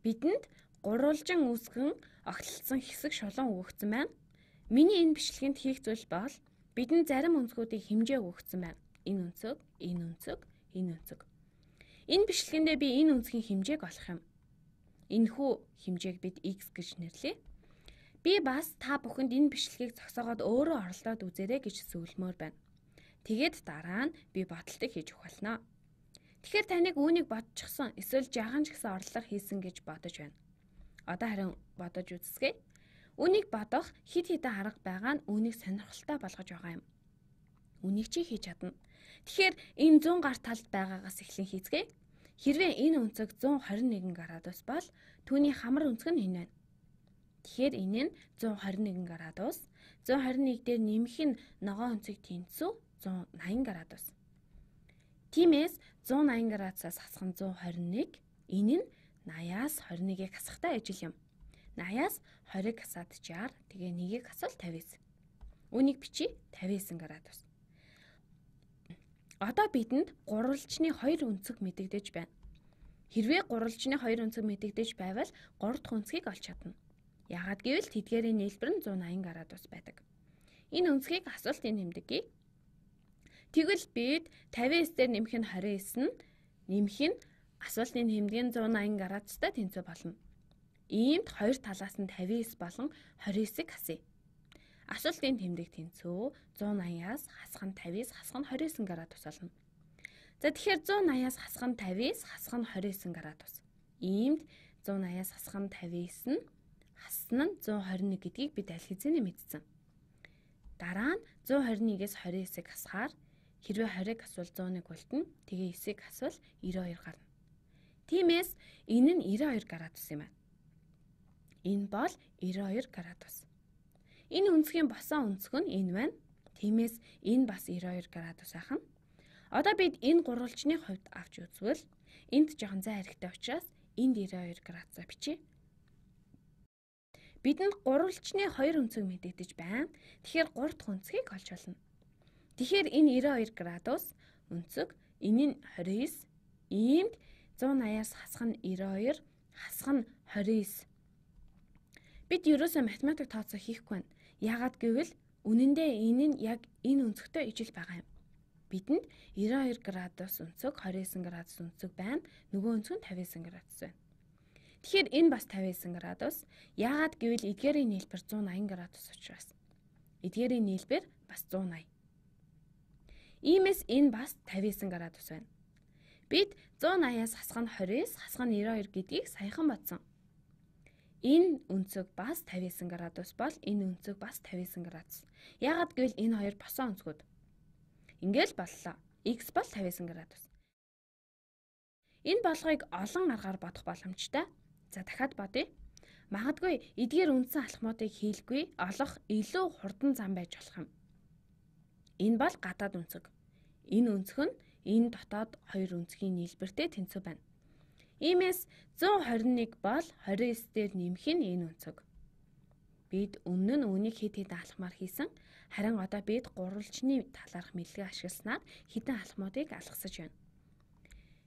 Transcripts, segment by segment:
Бидэнд гурвалжин үүсгэн огтлцсон хэсэг шулуун өгөгдсөн байна. Миний энэ бичлэгэнд хийх зүйл бол бидэнд зарим өнцгүүдийн хэмжээ өгөгдсөн байна. Энэ өнцөг, энэ өнцөг, энэ өнцөг. Энэ бичлэгэндээ би энэ өнцгийн хэмжээг олох юм. Энэхүү хэмжээг бид x гэж нэрлэе. Би бас та бүхэнд энэ бичлэгийг зогсоогоод өөрөө оролдоод үзээрэй гэж зөвлөмөр байна. Тэгээд дараа нь би бодолтыг хийж өгөх болно. Тэгэхээр таныг үүнийг бодчихсон эсвэл жаахан ч гэсэн орлого хийсэн гэж бодож байна. Одоо харин бодож үзсгээ. Үүнийг бодох хид хідэн арга байгаа нь үүнийг сонирхолтой болгож байгаа юм. Үнийг чи хийж чадна. Тэгэхээр энэ 100 гар талд байгаагаас эхлэн хийцгээе. Хэрвээ энэ өнцөг 121 градус бол түүний хамар өнцөг нь энэ байна. Тэгэхээр энэ нь 121 градус. 121 дээр нэмэх нь ногоон өнцөг тэнцүү 180 градус. Тиймээс 180 градусаас хасах нь 121. Энэ нь 80-аас 21-ийг хасахтай ажил юм. 80-аас 20-ыг хасаад 60, тэгээ 1-ийг хасвал 59. Үүнийг бичиж 59 градус. Одоо бидэнд гурвалжны 2 өнцөг мэдэгдэж байна. Хэрвээ гурвалжны 2 өнцөг мэдэгдэж байвал 3 дахь өнцгийг олж чадна. Яагаад гэвэл тэдгээрийн нийлбэр нь 180 градус байдаг. Энэ өнцгийг асуултын нэмдэггүй. Тэгвэл бид 50-с дээр нэмэх нь 29 нь нэмэх нь асуултын нэмдэг нь 180 градустай тэнцүү болно. Иймд хоёр талаас нь 59 болон 29-ыг хасъя. Асуултын тэмдэг тэнцүү 180-аас хасах нь 50-с хасах нь 29 градус болно. За тэгэхээр 180-аас хасах нь 50-с хасах нь 29 градус. Иймд 180-аас хасах нь 59 нь хасна нь 121 гэдгийг бид аль хэзээ мэдсэн. Дараа нь 121-ээс 29-ыг хасахаар хэрвээ 20-ыг асвал 100-ыг үлдэнэ. Тэгээ 9-ыг асвал 92 гарна. Тиймээс энэ нь 92 градус юм байна. Энэ бол 92 градус. Энэ өнцгийн босон өнцөг нь энэ байна. Тиймээс энэ бас 92 градус ахна. Одоо бид энэ гурвалжны хувьд авч үзвэл энд жоохон зай хэрэгтэй учраас энд 92 градусаа бичье. Бидэнд гурвалжны 2 өнцөг мэдэгдэж байна. Тэгэхээр 3 дахь өнцгийг олж болно. Тэгэхээр энэ 92 градус өнцөг, энэ нь 29, иймд 180-аас хасах нь 92, хасах нь 29. Бид ерөөсөө математик тооцоо хийхгүй байна. Яагаад гэвэл үнэндээ энэ нь яг энэ өнцөгтэй ижил байгаа юм. Бидэнд 92 градус өнцөг, 29 градус өнцөг байна. Нөгөө өнцөг нь 59 градус байна. Тэгэхээр энэ бас 59 градус. Яагаад гэвэл эдгээрийн нийлбэр 180 градус учраас. Эдгээрийн нийлбэр бас 180. Иймээс энэ бас 59 градус байна. Бид 180-аас хасах нь 29, хасах нь 92 гэдгийг саяхан бодсон. Энэ өнцөг бас 59 градус бол энэ өнцөг бас 59 градус. Яагаад гэвэл энэ хоёр босон өнцгүүд. Ингээл боллоо. X бол 59 градус. Энэ болгоыг олон аргаар бодох боломжтой. За дахиад бодъё. Магадгүй эдгээр үндсэн алхмуудыг хийлгүй олох илүү хурдан зам байж болох юм. Энэ бол гадаад өнцөг. Энэ өнцөг нь энэ дотоод хоёр өнцгийн нийлбэртэй тэнцүү байна. Иймээс 121 бол 29 дээр нэмэх нь энэ өнцөг. Бид өмнө нь үүнийг хэд хэдэн алхмаар хийсэн. Харин одоо бид гурвалжны талаарх мэдлэгээ ашигласнаар хэдэн алхмуудыг алгасаж байна.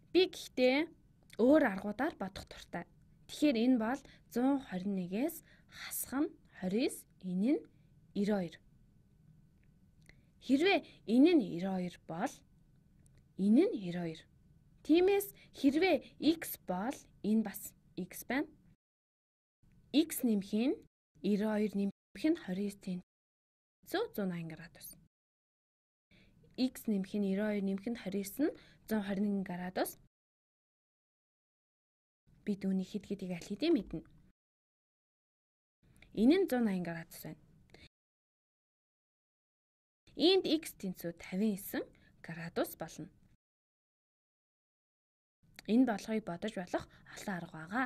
Би гэхдээ өөр аргуудаар бодох туртай. Тэгэхээр энэ бол 121-ээс хасах нь 29, энэ нь 92. Хэрвээ энэ нь 92 бол энэ нь 92. Тиймээс хэрвээ x бол энэ бас x байна. X нэмэх нь 92 нэмэх нь 29 тэнцүү 180 градус. X нэмэх нь 92 нэмэх нь 29 нь 121 градус. Бид үүний хэд хэдийг аль хэдийн мэднэ. Энэ нь 180 градус байна. Энд x тэнцүү 59 градус болно. Энэ болгоыг бодож болох олон арга байгаа.